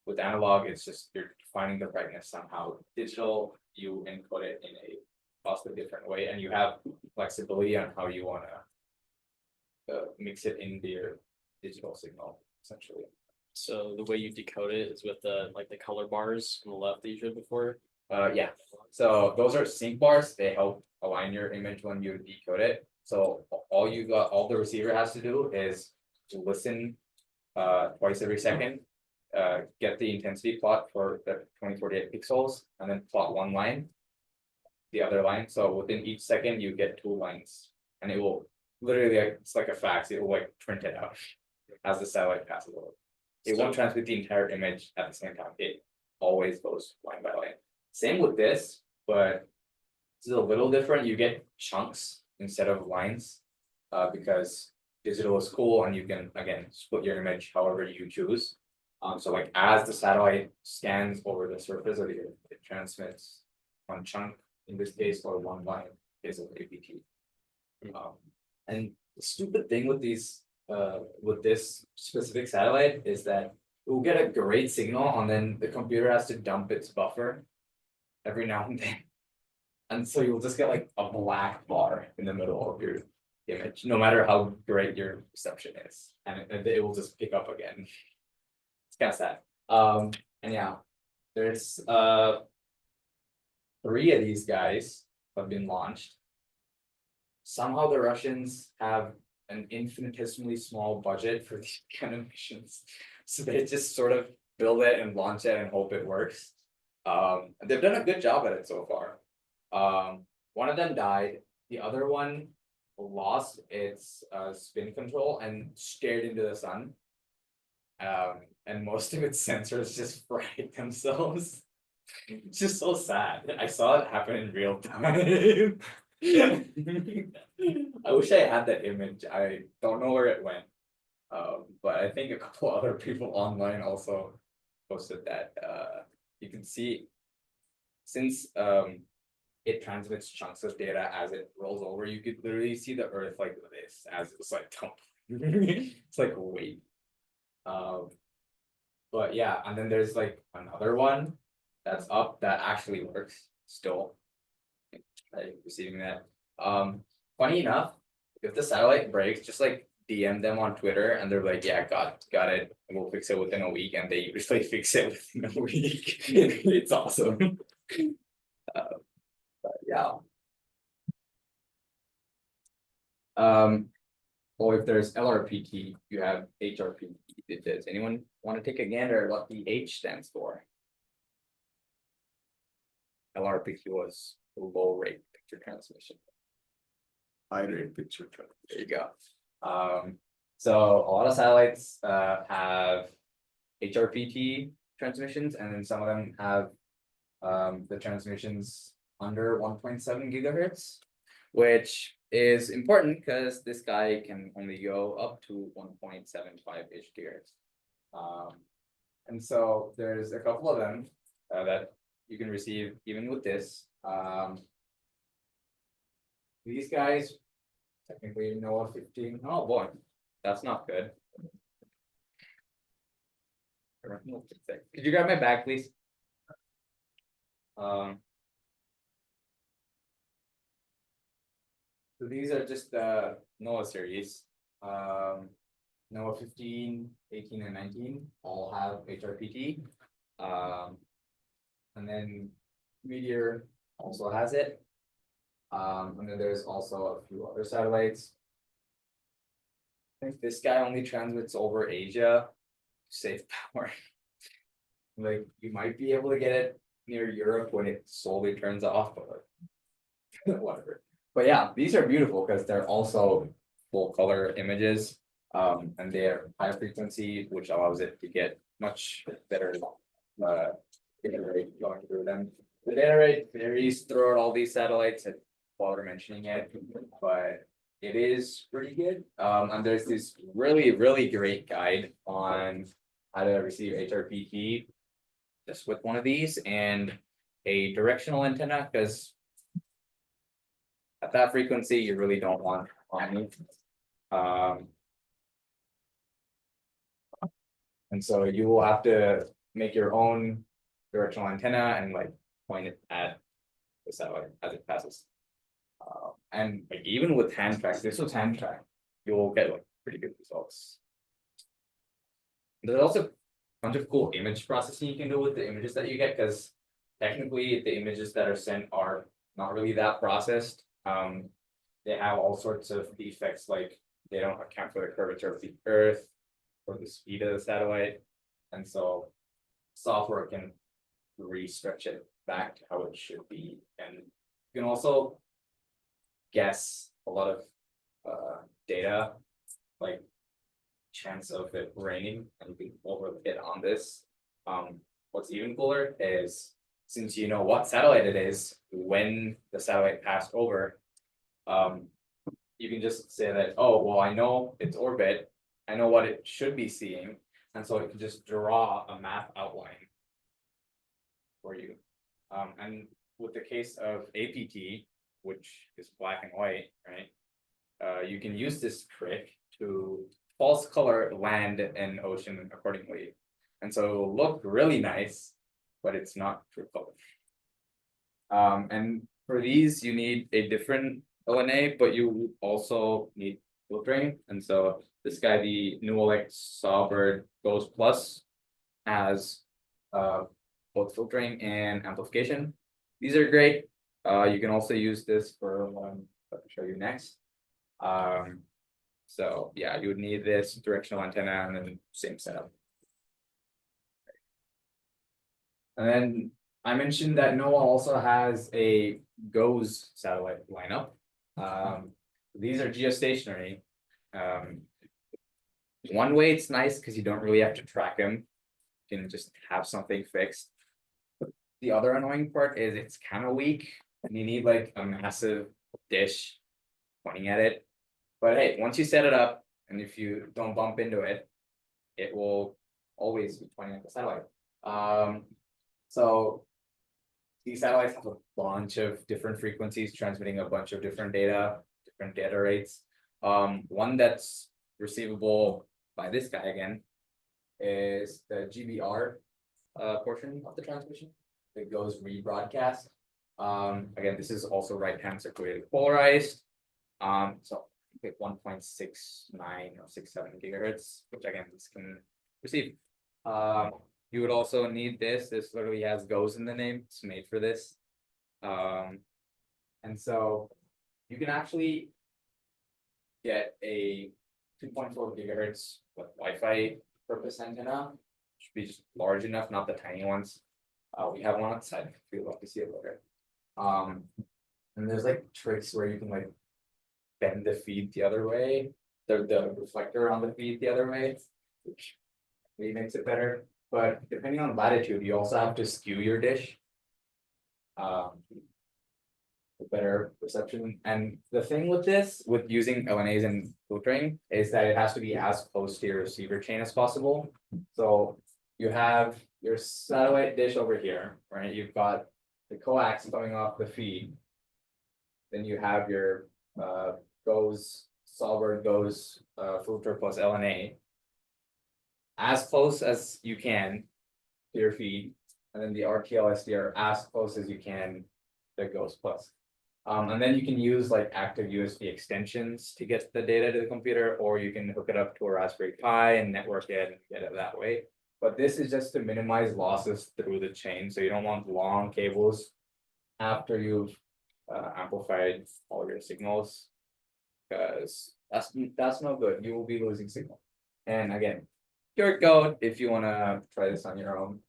With analog, it's just you're finding the brightness somehow. Digital, you encode it in a vastly different way, and you have flexibility on how you wanna mix it into your digital signal, essentially. So the way you decode it is with the like the color bars on the left that you showed before. Yeah, so those are sync bars, they help align your image when you decode it. So all the receiver has to do is to listen twice every second. Get the intensity plot for the 2048 pixels and then plot one line. The other line, so within each second you get two lines, and it will literally it's like a fax, it will like print it out as the satellite passes over. It won't transmit the entire image at the same time, it always goes line by line. Same with this, but this is a little different, you get chunks instead of lines. Because digital is cool and you can again split your image however you choose. So like as the satellite scans over the surface of the earth, it transmits one chunk, in this case, or one line is of APT. And the stupid thing with these, with this specific satellite is that it will get a great signal and then the computer has to dump its buffer every now and then. And so you'll just get like a black bar in the middle of your image, no matter how great your reception is, and it will just pick up again. It's kind of sad. And yeah, there's 3 of these guys have been launched. Somehow the Russians have an infinitesimally small budget for these kind of missions, so they just sort of build it and launch it and hope it works. They've done a good job at it so far. One of them died, the other one lost its spin control and stared into the sun. And most of its sensors just fried themselves. It's just so sad. I saw it happen in real time. I wish I had that image. I don't know where it went. But I think a couple other people online also posted that. You can see since it transmits chunks of data as it rolls over, you could literally see the earth like this as it's like it's like wait. But yeah, and then there's like another one that's up that actually works still. Like receiving that. Funny enough, if the satellite breaks, just like DM them on Twitter and they're like, yeah, got it, and we'll fix it within a week, and they usually fix it within a week. It's awesome. But yeah. Well, if there's LRPT, you have HRPT. Does anyone want to take a gander at what the H stands for? LRPT was low rate picture transmission. High rate picture transmission. There you go. So a lot of satellites have HRPT transmissions, and then some of them have the transmissions under 1.7 gigahertz, which is important because this guy can only go up to 1.75 gigahertz. And so there's a couple of them that you can receive even with this. These guys technically NOAA 15. Oh boy, that's not good. Could you grab my bag, please? So these are just the NOAA series. NOAA 15, 18, and 19 all have HRPT. And then Meteor also has it. And then there's also a few other satellites. I think this guy only transmits over Asia, save power. Like you might be able to get it near Europe when it slowly turns off, but whatever. But yeah, these are beautiful because they're also full color images. And they're high frequency, which allows it to get much better data rate going through them. The data rate varies throughout all these satellites. While we're mentioning it, but it is pretty good. And there's this really great guide on how to receive HRPT just with one of these and a directional antenna, because at that frequency you really don't want on. And so you will have to make your own directional antenna and like point it at the satellite as it passes. And like even with hand track, this was hand track, you will get like pretty good results. There's also a bunch of cool image processing you can do with the images that you get, because technically the images that are sent are not really that processed. They have all sorts of defects, like they don't account for the curvature of the Earth or the speed of the satellite, and so software can re-stretch it back to how it should be, and you can also guess a lot of data, like chance of it raining, and you can overlay it on this. What's even cooler is, since you know what satellite it is, when the satellite passed over, you can just say that, oh, well, I know its orbit, I know what it should be seeing, and so it can just draw a map outline for you. And with the case of APT, which is black and white, right? You can use this trick to false color land and ocean accordingly. And so it will look really nice, but it's not true color. And for these, you need a different ONA, but you also need filtering. And so this guy, the NOAA Sawbird Ghost Plus, has both filtering and amplification. These are great. You can also use this for one I'll show you next. So yeah, you would need this directional antenna and then same setup. And then I mentioned that NOAA also has a GOES satellite lineup. These are geostationary. One way it's nice because you don't really have to track them. You can just have something fixed. The other annoying part is it's kind of weak and you need like a massive dish pointing at it. But hey, once you set it up and if you don't bump into it, it will always be pointing at the satellite. So these satellites have a bunch of different frequencies transmitting a bunch of different data rates. One that's receivable by this guy again is the GBR portion of the transmission that goes rebroadcast. Again, this is also right-hand circulated polarized. So 1.69 or 67 gigahertz, which again this can receive. You would also need this. This literally has GOES in the name. It's made for this. And so you can actually get a 2.4 gigahertz with Wi-Fi purpose antenna. Should be just large enough, not the tiny ones. We have one outside if you'd love to see it later. And there's like tricks where you can like bend the feed the other way, the reflector on the feed the other way, which really makes it better. But depending on latitude, you also have to skew your dish. For better perception. And the thing with this, with using LNAs and filtering, is that it has to be as close to your receiver chain as possible. So you have your satellite dish over here, right? You've got the coax coming off the feed. Then you have your GOES solver, GOES filter plus LNA. As close as you can to your feed, and then the RTL-SDR as close as you can to GOES plus. And then you can use like active USB extensions to get the data to the computer, or you can hook it up to a Raspberry Pi and network it and get it that way. But this is just to minimize losses through the chain. So you don't want long cables after you've amplified all your signals, because that's no good. You will be losing signal. And again, your code if you want to try this on your own.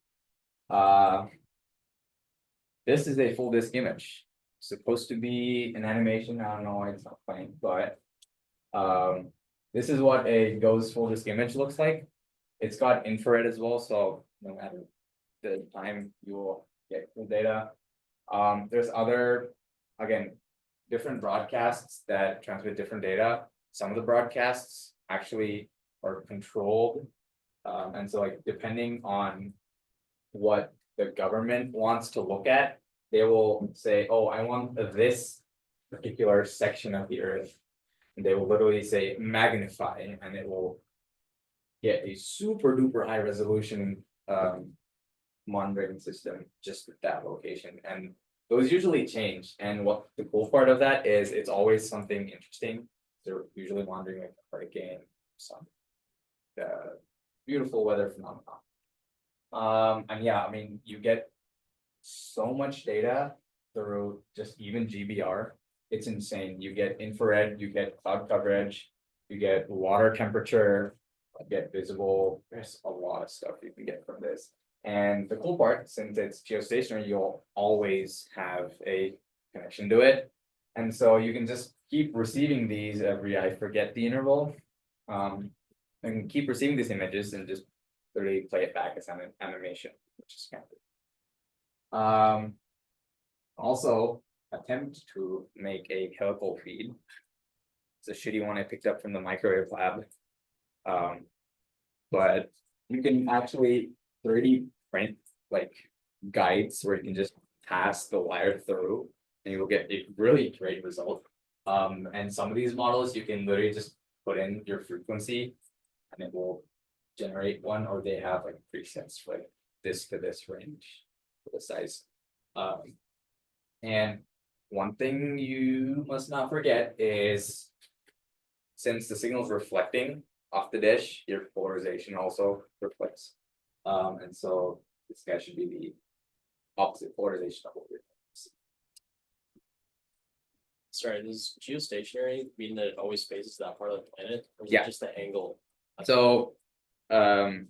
This is a full disk image. It's supposed to be an animation. I don't know why it's not playing, but this is what a GOES full disk image looks like. It's got infrared as well, so no matter the time you will get the data. There's other, again, different broadcasts that transmit different data. Some of the broadcasts actually are controlled. And so like depending on what the government wants to look at, they will say, oh, I want this particular section of the earth. And they will literally say magnify, and it will get a super duper high resolution monitoring system just with that location, and those usually change, and what the cool part of that is it's always something interesting. They're usually monitoring like a hurricane, some beautiful weather phenomenon. And yeah, I mean, you get so much data through just even GBR. It's insane. You get infrared, you get cloud coverage, you get water temperature, you get visible. There's a lot of stuff you can get from this. And the cool part, since it's geostationary, you'll always have a connection to it. And so you can just keep receiving these every, I forget the interval. And keep receiving these images and just literally play it back as an animation, which is kind of good. Also attempt to make a helical feed. It's a shitty one I picked up from the microwave lab. But you can actually 3D print like guides where you can just pass the wire through and you will get a really great result. And some of these models you can literally just put in your frequency and it will generate one, or they have like presets for like this to this range for the size. And one thing you must not forget is since the signal is reflecting off the dish, your polarization also reflects. And so this guy should be the opposite polarization of what you're seeing. Sorry, does geostationary mean that it always faces that part of the planet? Or is Yeah. it just the angle? So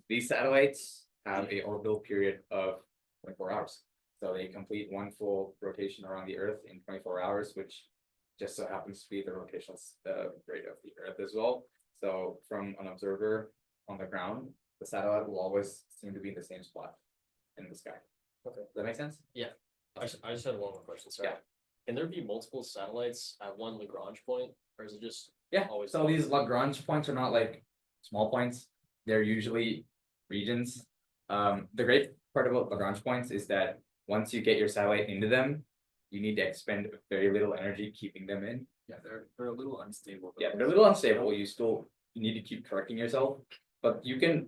these satellites have a orbital period of 24 hours. So they complete one full rotation around the Earth in 24 hours, which just so happens to be the rotational rate of the Earth as well. So from an observer on the ground, the satellite will always seem to be in the same spot in the sky. Okay, does that make sense? I just had one more question, sorry. Yeah. Can there be multiple satellites at one Lagrange point, or is it just Yeah, always? so these Lagrange points are not like small points. They're usually regions. The great part about Lagrange points is that once you get your satellite into them, you need to expend very little energy keeping them in. Yeah, they're a little unstable. Yeah, they're a little unstable. You need to keep correcting yourself, but you can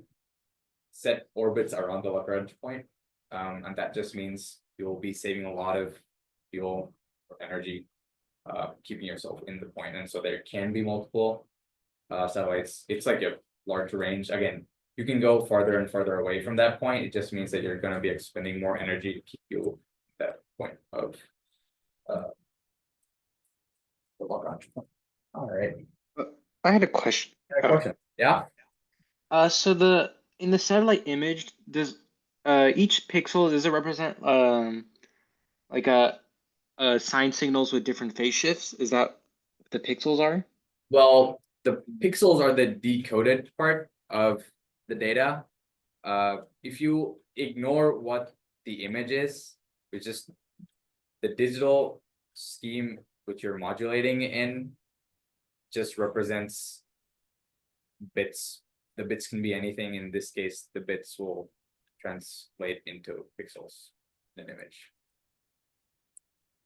set orbits around the Lagrange point. And that just means you'll be saving a lot of fuel or energy, keeping yourself in the point. And so there can be multiple satellites. It's like a large range. Again, you can go farther and farther away from that point. It just means that you're going to be expending more energy to keep you at that point of the Lagrange point. All right. I had a question. Yeah. So in the satellite image, does each pixel, does it represent like a sine signals with different phase shifts? Is that what the pixels are? Well, the pixels are the decoded part of the data. If you ignore what the image is, which is the digital scheme which you're modulating in, just represents bits. The bits can be anything. In this case, the bits will translate into pixels in an image.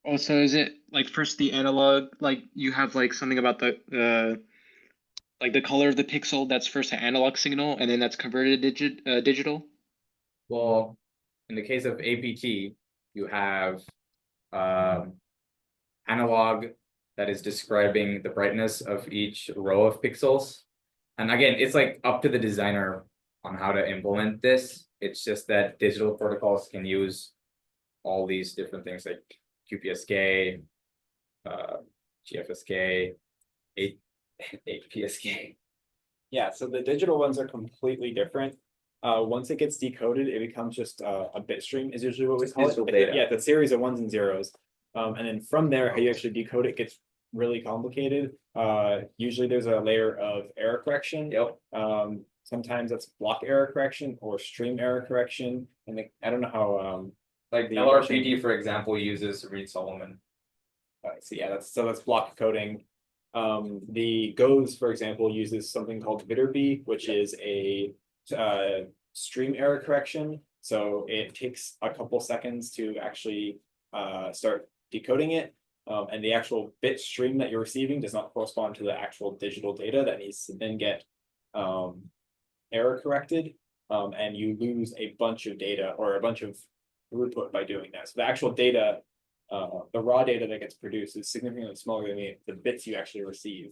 Oh, so is it like first the analog, like you have like something about the like the color of the pixel, that's first an analog signal and then that's converted to digital? Well, in the case of APT, you have analog that is describing the brightness of each row of pixels. And again, it's like up to the designer on how to implement this. It's just that digital protocols can use all these different things like QPSK, GFSK, 8PSK. Yeah, so the digital ones are completely different. Once it gets decoded, it becomes just a bit stream is usually what we call Digital it. data. Yeah, the series of ones and zeros. And then from there, how you actually decode it gets really complicated. Usually there's a layer of error correction. Yep. Sometimes that's block error correction or stream error correction. And I don't know how Like the LRIT, for example, uses Reed-Solomon. so yeah, that's block coding. The GOES, for example, uses something called Viterbi, which is a stream error correction. So it takes a couple seconds to actually start decoding it. And the actual bit stream that you're receiving does not correspond to the actual digital data that needs to then get error corrected. And you lose a bunch of data or a bunch of throughput by doing that. So the actual data, the raw data that gets produced is significantly smaller than the bits you actually receive.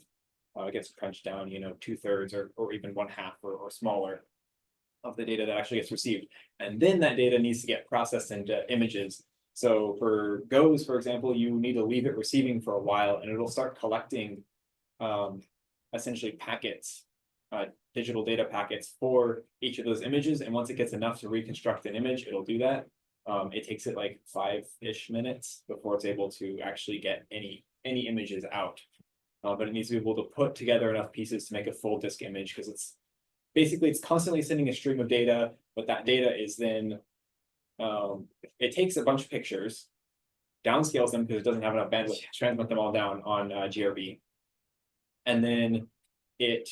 It gets crunched down, 2/3 or even 1/2 or smaller of the data that actually gets received. And then that data needs to get processed into images. So for GOES, for example, you need to leave it receiving for a while and it'll start collecting essentially packets, digital data packets for each of those images. And once it gets enough to reconstruct an image, it'll do that. It takes it like 5-ish minutes before it's able to actually get any images out. But it needs to be able to put together enough pieces to make a full disk image because it's constantly sending a stream of data, but that data is then it takes a bunch of pictures, downscales them because it doesn't have enough bandwidth to transmit them all down on GRB, and then it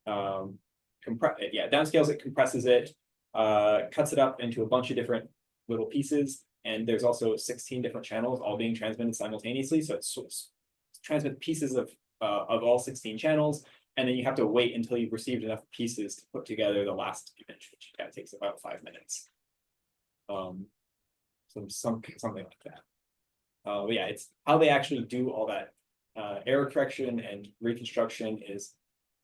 downscales it, compresses it, cuts it up into a bunch of different little pieces, and there's also 16 different channels all being transmitted simultaneously. So it's transmit pieces of all 16 channels, and then you have to wait until you've received enough pieces to put together the last image, which takes about 5 minutes. Something like that. But yeah, it's how they actually do all that error correction and reconstruction is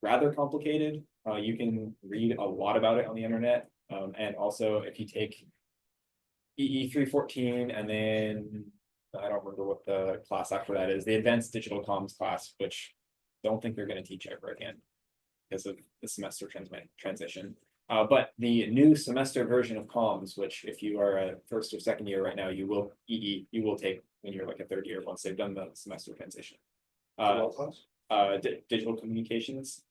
rather complicated. You can read a lot about it on the internet, and also if you take EE 314 and then I don't remember what the class after that is, the Advanced Digital Comms class, which I don't think they're going to teach ever again because of the semester transition. But the new semester version of comms, which if you are a first or second year right now, you will take when you're like a third year once they've done the semester transition. Digital communications.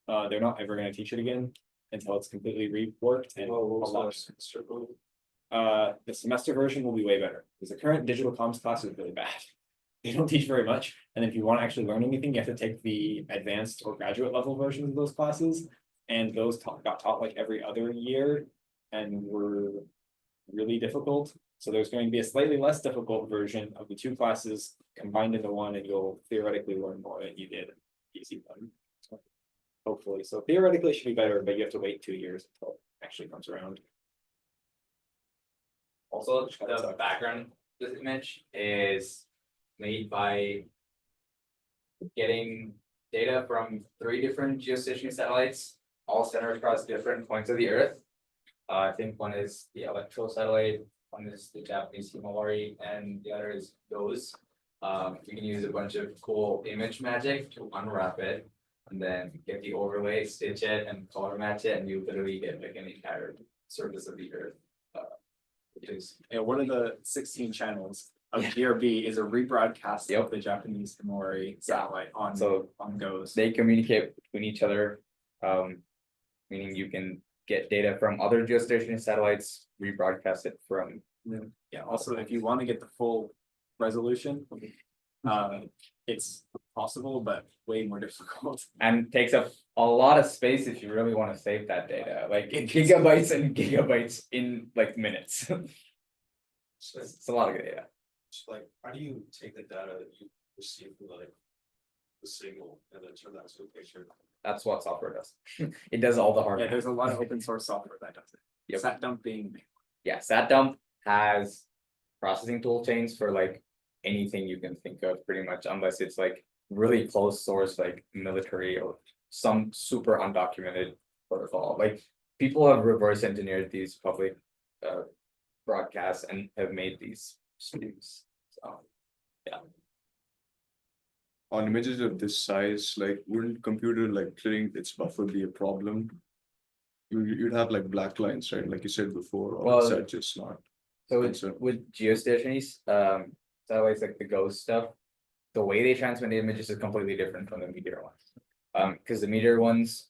They're not ever going to teach it again until it's completely reworked and the semester version will be way better because the current digital comms class is really bad. They don't teach very much, and if you want to actually learn anything, you have to take the advanced or graduate level versions of those classes, and those got taught like every other year and were really difficult. So there's going to be a slightly less difficult version of the two classes combined into one, and you'll theoretically learn more than you did easy one. So hopefully, so theoretically it should be better, but you have to wait 2 years until it actually comes around. Also, the background of this image is made by getting data from 3 different geostationary satellites, all centered across different points of the Earth. I think one is the Electro satellite, one is the Japanese Himawari, and the other is GOES. You can use a bunch of cool image magic to unwrap it, and then get the overlay, stitch it, and color match it, and you literally get like an entire surface of the Earth. One of the 16 channels of GRB is a rebroadcast of the Japanese Himawari satellite on GOES. They communicate between each other, meaning you can get data from other geostationary satellites, rebroadcast it from. Yeah. Also, if you want to get the full resolution, it's possible, but way more difficult. And takes up a lot of space if you really want to save that data, like in gigabytes and gigabytes in like minutes. It's a lot of data. So like, how do you take the data that you receive from like the signal and then turn that into a picture? That's what software does. It does all the hard. Yeah, there's a lot of open source software that does it. Yep. SatDump being. Yeah, SatDump has processing tool chains for like anything you can think of, pretty much, unless it's like really close source, like military or some super undocumented protocol. Like people have reverse engineered these public broadcasts and have made these streams. So yeah. On images of this size, like wouldn't computer like clearing its buffer be a problem? You'd have like black lines, right? Like you said before, or Well, is that just not? So concern? with geostationary satellites like the GOES stuff, the way they transmit the images is completely different from the meteor ones. Because the meteor ones,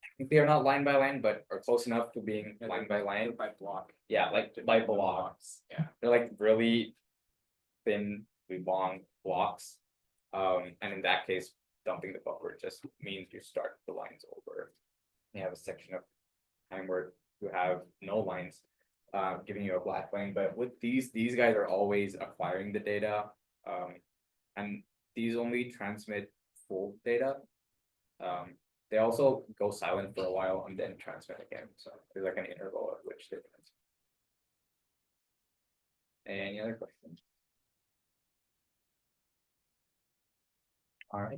I think they are not line by line, but are close enough to being line by line. By block. Yeah, like by blocks. Yeah. They're like really thin, long blocks. And in that case, dumping the buffer just means you start the lines over. You have a section of time where you have no lines, giving you a black line. But with these guys are always acquiring the data, and these only transmit full data. They also go silent for a while and then transmit again, so there's like an interval at which they transmit. Any other questions? All right,